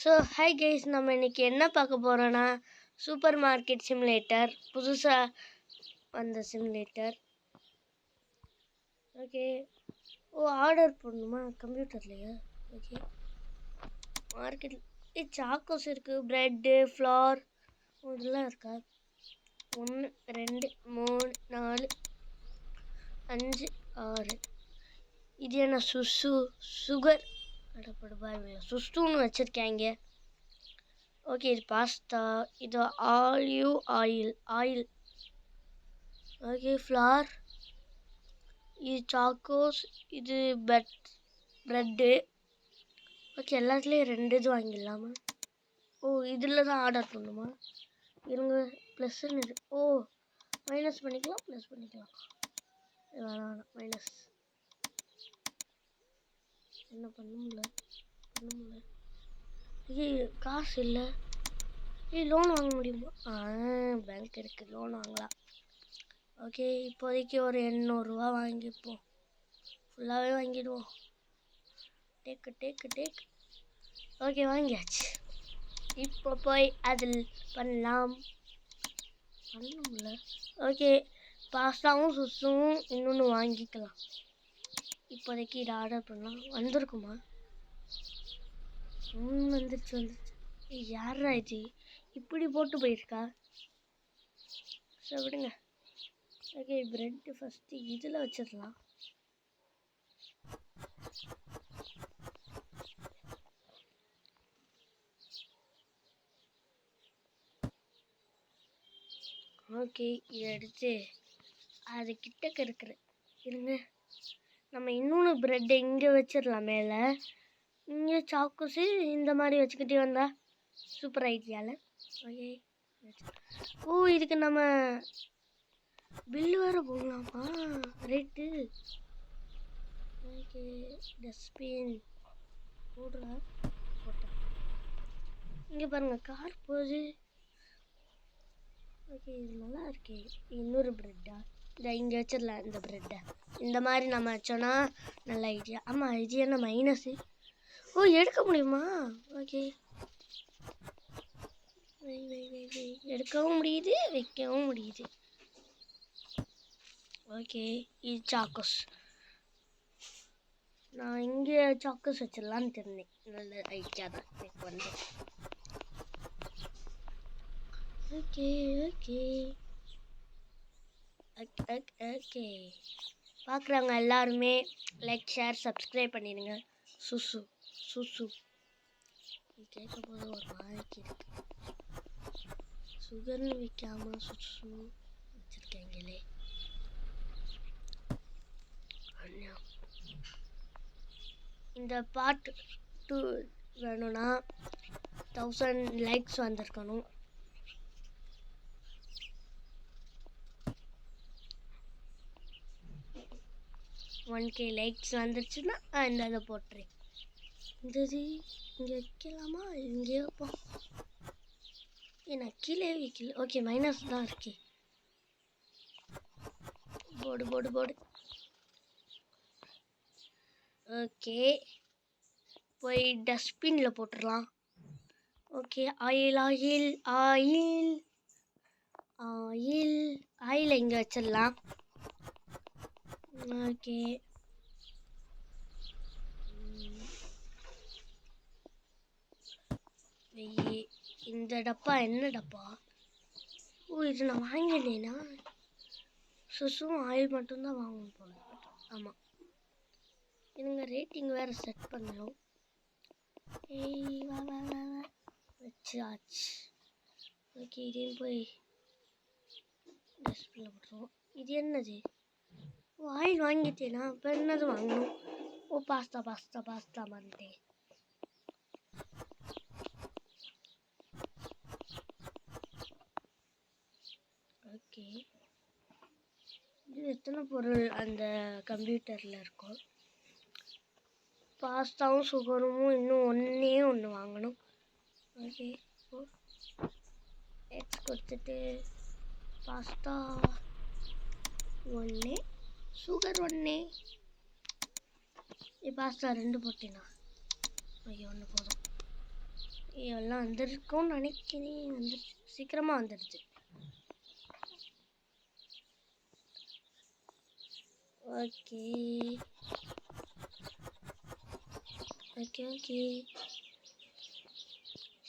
So hi guys, நம்ம இன்றைக்கி என்ன பார்க்க போகிறோன்னா சூப்பர் மார்க்கெட் சிமுலேட்டர், புதுசாக வந்த சிமுலேட்டர். ஓகே, ஆர்டர் பண்ணணுமா கம்ப்யூட்டர்லையா? ஓகே, மார்க்கெட்டில் சாக்கோஸ் இருக்குது, ப்ரெட்டு, ஃப்ளார் இதெல்லாம் இருக்கா? 1 2 3 4 5 6. இது என்ன சுகர் அடப்படுபாய் சுஸ்டுன்னு வச்சுருக்காங்க. ஓகே, இது பாஸ்தா, இது ஆயில். ஓகே, ஃப்ளார், இது சாக்கோஸ், இது ப்ரெட்டு. ஓகே, எல்லாத்துலேயும் 2 இது வாங்கிடலாமா? இதில் தான் ஆர்டர் பண்ணணுமா? இருங்க, ப்ளஸ்ன்னு இது. மைனஸ் பண்ணிக்கலாம், ப்ளஸ் பண்ணிக்கலாம். வேணாம், மைனஸ். என்ன பண்ண முடியல. காசு இல்லை. லோன் வாங்க முடியுமா? பேங்க் இருக்குது, லோன் வாங்கலாம். ஓகே, இப்போதைக்கு ஒரு 800 வாங்கிப்போம். ஃபுல்லாகவே வாங்கிடுவோம். டேக்கு. ஓகே, வாங்கியாச்சு. இப்போ போய் அதில் பண்ண முடியல. ஓகே, பாஸ்தாவும் சுசுவும் இன்னொன்று வாங்கிக்கலாம். இப்போதைக்கு இதை ஆர்டர் பண்ணலாம். வந்திருக்குமா? வந்துருச்சு. யாரா இது இப்படி போட்டு போயிருக்கா? சரி, விடுங்க. ஓகே, ப்ரெட்டு ஃபஸ்ட்டு இதில் வச்சிடலாம். ஓகே, இதை எடுத்து அது கிட்டக்க இருக்கிற இருங்க. நம்ம இன்னொன்று ப்ரெட்டை இங்கே வச்சிடலாம். மேலே இங்கே சாக்கோஸு இந்த மாதிரி வச்சுக்கிட்டே வந்தா சூப்பர் ஐடியாவில். ஓகே, இதுக்கு நம்ம பில்லு வேறு போடலாமா? ரேட்டு. ஓகே, டஸ்ட்பின் போட்டேன். இங்கே பாருங்கள், கார் போகுது. ஓகே, இது நல்லா இருக்கே. இன்னொரு ப்ரெட்டா? இங்கே வச்சிடலாம். இந்த ப்ரெட்டை இந்த மாதிரி நம்ம வச்சோன்னா நல்ல ஐடியா. ஆமாம், இது என்ன மைனஸு? எடுக்க முடியுமா? ஓகே, எடுக்கவும் முடியுது, வைக்கவும் முடியுது. ஓகே, இது சாக்கோஸ். நான் இங்கே சாக்கோஸ் வச்சிடலான்னு தெரிஞ்சேன். நல்ல ஐடியா தான் எனக்கு வந்து. ஓகே, பார்க்குறவங்க எல்லாருமே லைக், ஷேர், சப்ஸ்கிரைப் பண்ணிடுங்க. சுசு கேட்கும் போது ஒரு மாதிரிக்கு இருக்கு. சுகர்னு வைக்காம சுசு வச்சுருக்கீங்களே. இந்த பார்ட் 2 வேணும்னா 1000 லைக்ஸ் வந்திருக்கணும். ஒன் கே லைக்ஸ் வந்துருச்சுன்னா இந்த இதை போட்டுறேன். இந்த இது இங்கே வைக்கலாமா? இங்கே வைப்போம். நான் கீழே வைக்கல. ஓகே, மைனஸ் தான் இருக்கே. போடு. ஓகே, போய் டஸ்ட்பினில் போட்டுடலாம். ஓகே, ஆயில் இங்கே வச்சிடலாம். ஓகே, இந்த டப்பா என்ன டப்பா? இது நான் வாங்கினேன்னா சுசுவும் ஆயில் மட்டும்தான் வாங்கணும் போல. ஆமாம், இதுங்க ரேட்டிங் வேறு செட் பண்ணணும். வச்சாச்சு. ஓகே, இதையும் போய் டஸ்ட்பினில் போட்டுருவோம். இது என்னது? ஆயில் வாங்கிட்டேனா? இப்போ என்னது வாங்கணும்? பாஸ்தா மறந்துட்டேன். ஓகே, இது எத்தனை பொருள் அந்த கம்ப்யூட்டரில் இருக்கும்? பாஸ்தாவும் சுகரும் இன்னும் ஒன்று வாங்கணும். ஓகே, எக்ஸ் கொடுத்துட்டு பாஸ்தா 1, சுகர் 1. பாஸ்தா 2 போட்டேனா? ஓகே, 1 போதும். எல்லாம் வந்துருக்கும்னு நினைக்கிறேன். வந்துருச்சு, சீக்கிரமாக வந்துடுச்சு. ஓகே ஓகே ஓகே,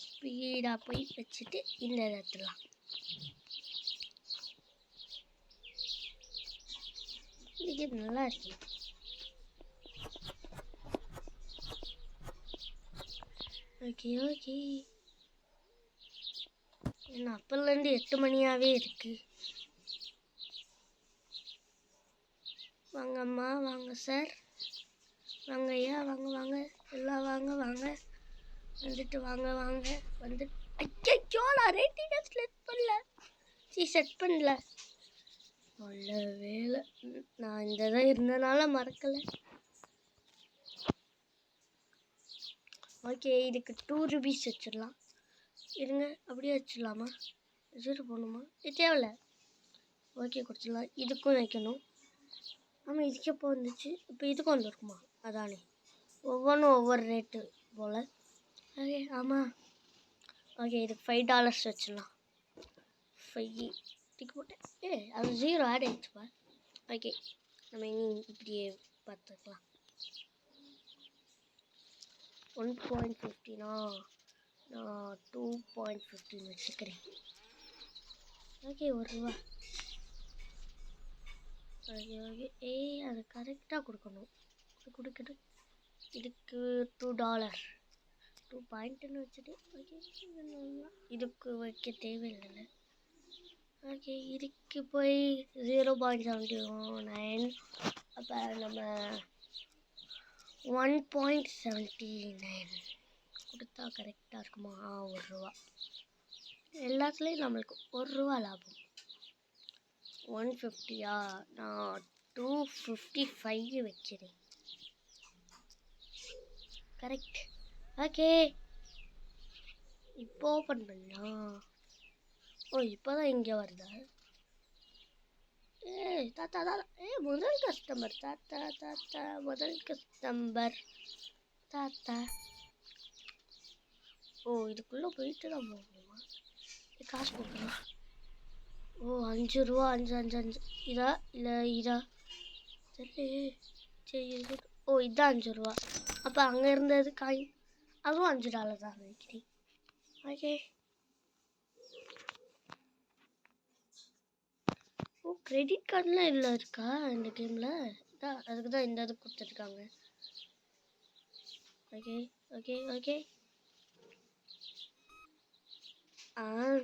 ஸ்பீடாக போய் வச்சுட்டு இந்த இடத்துலாம் இது நல்லா இருக்கு. ஓகே ஓகே, என்ன அப்போலேருந்து 8 மணியாகவே இருக்கு. வாங்கம்மா, வாங்க சார், வாங்க ஐயா, வாங்க வாங்க எல்லாம் வாங்க வாங்க, வந்துட்டு வாங்க வாங்க வந்து. ஐயோ, நான் ரேட்டிங்கை செட் பண்ணல. நல்ல வேலை, நான் இந்த இடம் இருந்தனால மறக்கலை. ஓகே, இதுக்கு 2 rupees வச்சிடலாம். இருங்க, அப்படியே வச்சிடலாமா? 0 போகணுமா? இது தேவையில்ல. ஓகே, கொடுத்துடலாம். இதுக்கும் வைக்கணும். ஆமாம், இதுக்கு எப்போ வந்துச்சு? இப்போ இதுக்கும் வந்துருக்குமா? அதானே, ஒவ்வொன்றும் ஒவ்வொரு ரேட்டு போல். ஓகே, ஆமாம். ஓகே, இதுக்கு $5 வச்சிடலாம். 5 டிக்கு போட்டேன். அது 0 ஆட் ஆகிடுச்சுப்பா. ஓகே, நம்ம இனி இப்படியே பார்த்துக்கலாம். 1.15 நான் 2.15 வச்சுக்கிறேன். ஓகே, $1. ஓகே ஓகே, அது கரெக்டாக கொடுக்கணும். கொடுக்கணும். இதுக்கு $2 2.ன்னு வச்சுட்டு. ஓகே, இதுக்கு வைக்க தேவையில்லை. ஓகே, இதுக்கு போய் 0.79. அப்போ நம்ம 1.79 கொடுத்தா கரெக்டாக இருக்குமா? $1. எல்லாத்துலேயும் நம்மளுக்கு $1 லாபம். 150 நான் 255 வைக்கிறேன். கரெக்ட். ஓகே, இப்போ ஓப்பன் பண்ணலாம். ஓ, இப்போ தான் இங்கே வருதா? தாத்தா தாத்தா, முதல் கஸ்டமர் தாத்தா தாத்தா, முதல் கஸ்டமர் தாத்தா. ஓ, இதுக்குள்ளே போயிட்டு தான் போகணுமா? காசு கொடுக்கலாம். ஓ, $5. 5 இதா இல்லை இதா சரி சரி. ஓ, இதுதான் $5. அப்போ அங்கே இருந்தது காயின், அதுவும் $5 தான் நினைக்கிறேன். ஓகே. ஓ, கிரெடிட் கார்டெலாம் இதில் இருக்கா இந்த கேமில்? அதுக்கு தான் இந்த இது கொடுத்துருக்காங்க. ஓகே ஓகே ஓகே,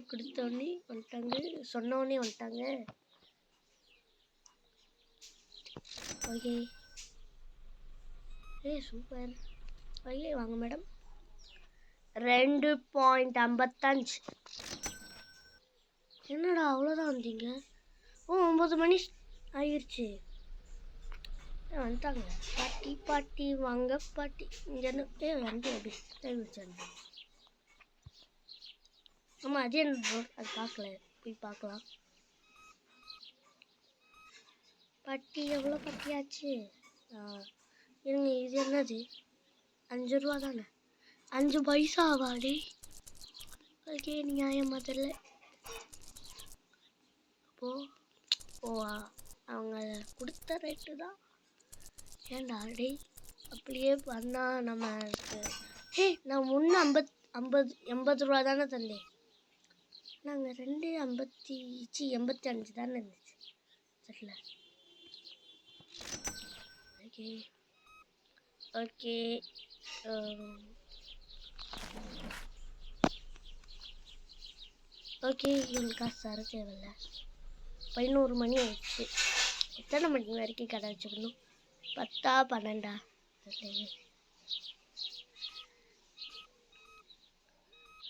கொடுத்தோடனே வந்துட்டாங்க, சொன்னோடனே வந்துட்டாங்க. Okay, super. ஓகே, வாங்க மேடம். 2.55. என்னடா அவ்வளோதான் வந்தீங்க? ஓ, 9 மணி ஆயிடுச்சு. வந்துட்டாங்க. பாட்டி பாட்டி வாங்க பாட்டி. இங்கே வந்து எப்படி டைம் வச்சு. ஆமாம், அதே அது பார்க்கல, போய் பார்க்கலாம். பாட்டி எவ்வளோ பாட்டியாச்சு? இருங்க, இது என்னது? $5 தானே? 5 பைசாவாடி? ஓகே, நியாயமாக தெரியல. அப்போது அவங்க கொடுத்த ரேட்டு தான். ஏன்டா டே அப்படியே பண்ணால் நம்மளுக்கு. நான் முன்னே 80 தானே தந்தேன். நாங்கள் 85 தானே இருந்துச்சு. சரில. ஓகே ஓகே, ஓகே, இவங்களுக்கு காசு தர தேவையில்ல. 11 மணி ஆயிடுச்சு. எத்தனை மணி வரைக்கும் கடை வச்சுக்கணும்? 10 12?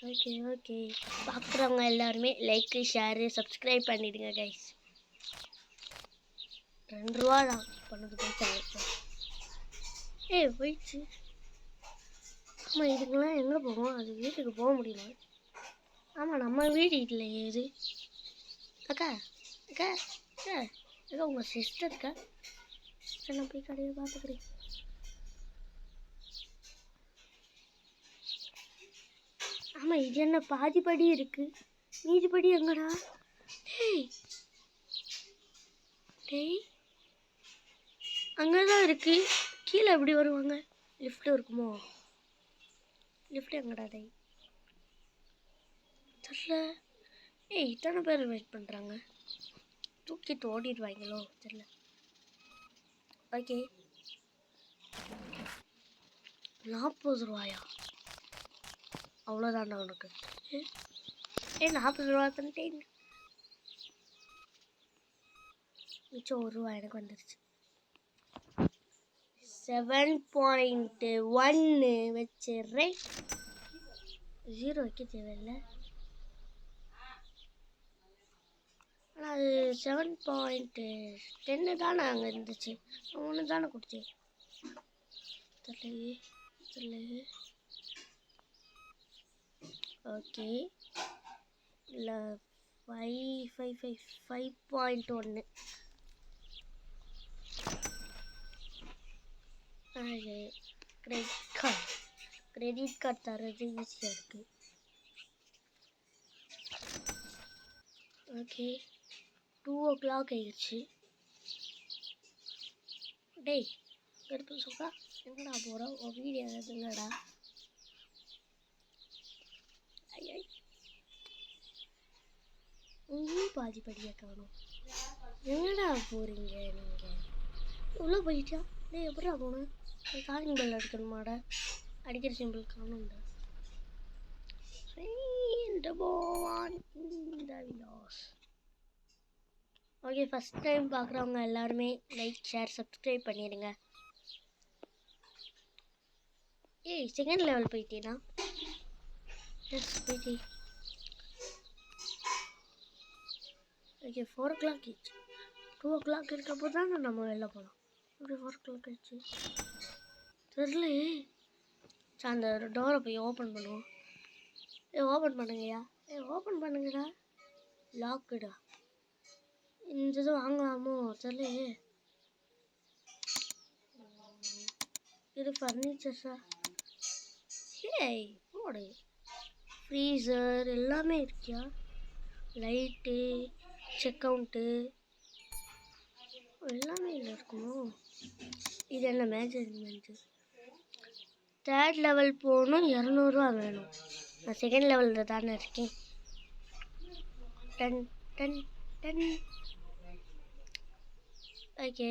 ஓகே ஓகே, பார்க்குறவங்க எல்லாருமே லைக்கு ஷேரு சப்ஸ்கிரைப் பண்ணிவிடுங்க கைஸ். $2 தான் பண்ணது போயிட்டு. போயிடுச்சு. ஆமாம், இதுக்கெல்லாம் எங்கே போவோம்? அது வீட்டுக்கு போக முடியல. ஆமாம், நம்ம வீடு இல்லையே இது. அக்கா அக்கா அக்கா அக்கா, உங்கள் சிஸ்டருக்கா? சரி, நான் போய் கடையை பார்த்துக்கிறேன். ஆமாம், இது என்ன பாதி படி இருக்குது, மீதி படி எங்கடா? டேய் டேய், அங்கே தான் இருக்குது. கீழே எப்படி வருவாங்க? லிஃப்ட் இருக்குமோ? லிஃப்ட் எங்கடா? டேய் தெரியல. ஏய், இத்தனை பேர் வெயிட் பண்ணுறாங்க. தூக்கிட்டு ஓடிடுவாங்களோ தெரியல. ஓகே, 40 ரூபாயா? அவ்வளோதாண்டா உனக்கு. ஏ 40 ரூபா தந்துட்டேன். மிச்சம் 1 ரூபா எனக்கு வந்துருச்சு. 7.1 வச்சிடுறேன். 0 வைக்க தேவையில்லை. ஆனால் அது 7.10 தானே அங்கே இருந்துச்சு. ஒன்று தானே கொடுத்தேன். தெரியலையே. ஓகே, இல்லை 5.1. கிரெடிட் கார்டு தர்றது ஈஸியாக இருக்குது. ஓகே, 2 o'clock ஆயிடுச்சு. டேய் கருப்பு சொக்கா, எங்கடா போகிறோம்? ஒரு வீடியோ எதுங்கடா? ஐ இங்கேயும் பாதி படியை காணும். எங்கடா போகிறீங்க நீங்கள்? உள்ளே போயிட்டா? டேய் எப்படா போகணும்? காலிங் பெல் அடிக்கணுமாட? அடிக்கிற சிம்பிள் காணும்டா. ஓகே, ஃபஸ்ட் டைம் பார்க்குறவங்க எல்லாருமே லைக், ஷேர், சப்ஸ்கிரைப் பண்ணிடுங்க. ஏய், செகண்ட் லெவல் போயிட்டேனா? எஸ் போயிட்டே. ஓகே, 4 o'clock ஆயிடுச்சு. 2 o'clock இருக்கப்போ தான் நம்ம வெளில போகலாம். இப்படி 4 o'clock ஆயிடுச்சு தெரியலையே. அந்த டோரை போய் ஓப்பன் பண்ணுவோம். ஓப்பன் பண்ணுங்கய்யா. ஓப்பன் பண்ணுங்கடா. லாக்குடா. இந்த இது வாங்கலாமோ தெரியலையே. இது ஃபர்னிச்சர்ஸா? ஏய் போடு. ஃப்ரீசர் எல்லாமே இருக்கியா? லைட்டு, செக் அவுண்ட்டு எல்லாமே இல்லை இருக்குமோ? இது என்ன மேஜர்மெண்ட்டு? 3rd லெவல் போகணும். 200 ரூபா வேணும். நான் செகண்ட் லெவலில் தானே இருக்கேன். 10. Okay,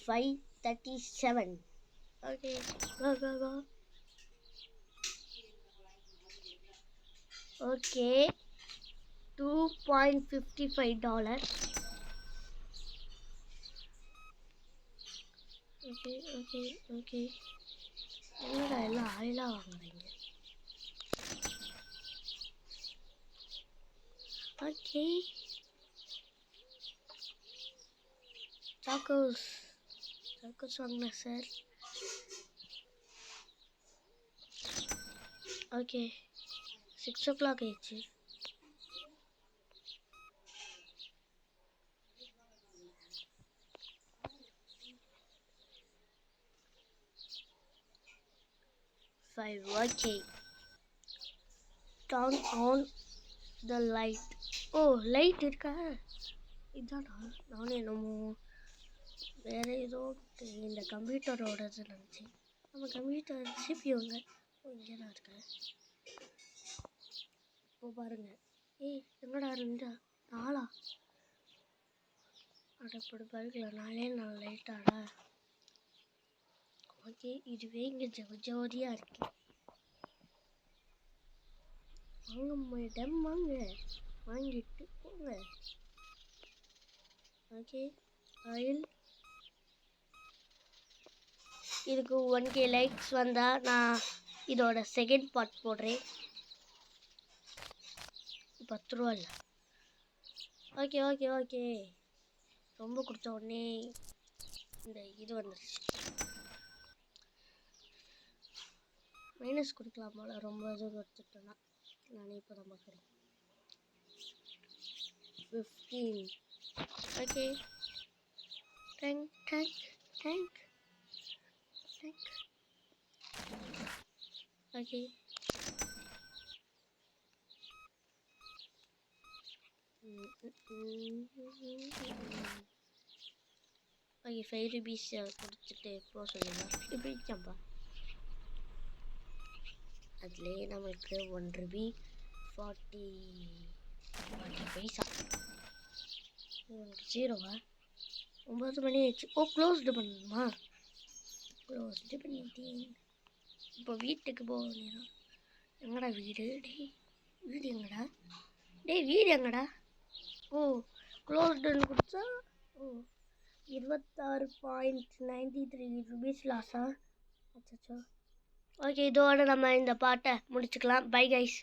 5:37. Okay, go. Okay, $2.55. Okay. என்னடா எல்லாம் ஆயிலாக வாங்குறீங்க? ஓகே, சாக்கோஸ் வாங்கினேன் சார். ஓகே, 6 o'clock ஆயிடுச்சு. Okay, turn on the light. Oh, light இருக்கா? இதானா? நானும் என்னமோ வேறு ஏதோ இந்த கம்ப்யூட்டரோடது நினச்சேன். நம்ம கம்ப்யூட்டர் சிபியூங்க இங்கே தான் இருக்கேன். இப்போ பாருங்க. ஏய் எங்கடா இருந்தா? 4 அடப்படு பல்கில் 4 லைட்டாடா. ஓகே, இதுவே இங்கே ஜோதியாக இருக்கு. வாங்க மேடம், வாங்க, வாங்கிட்டு போங்க. Okay, oil. இதுக்கு 1K லைக்ஸ் வந்தால் நான் இதோட செகண்ட் பார்ட் போடுறேன். 10 ரூபா இல்லை. ஓகே. ரொம்ப கொடுத்த உடனே இந்த இது வந்துருச்சு. மைனஸ் கொடுக்கலாம் போல, ரொம்ப இது கொடுத்துட்டோன்னா. நானே இப்போ தான் பார்க்குறேன். 15. Okay, tank. Okay, okay 5 rupees கொடுத்துட்டு போக சொல்லுங்கள் இப்படி சம்பா அதுலேயே நம்மளுக்கு 1 ரூபி 40 பைசா 0வா 9 மணி ஆயிடுச்சு. ஓ க்ளோஸ்டு பண்ணணுமா? க்ளோஸ்டு பண்ணிட்டேன். இப்போ வீட்டுக்கு போக வேண்டியதான். எங்கடா வீடு? வீடு எங்கடா? வீடு எங்கடா? ஓ க்ளோஸ்டுன்னு கொடுத்தா ஓ 26.93 ருபீஸ் லாஸா? அச்சோ. ஓகே இதோட நம்ம இந்த பாட்டை முடிச்சுக்கலாம். Bye guys.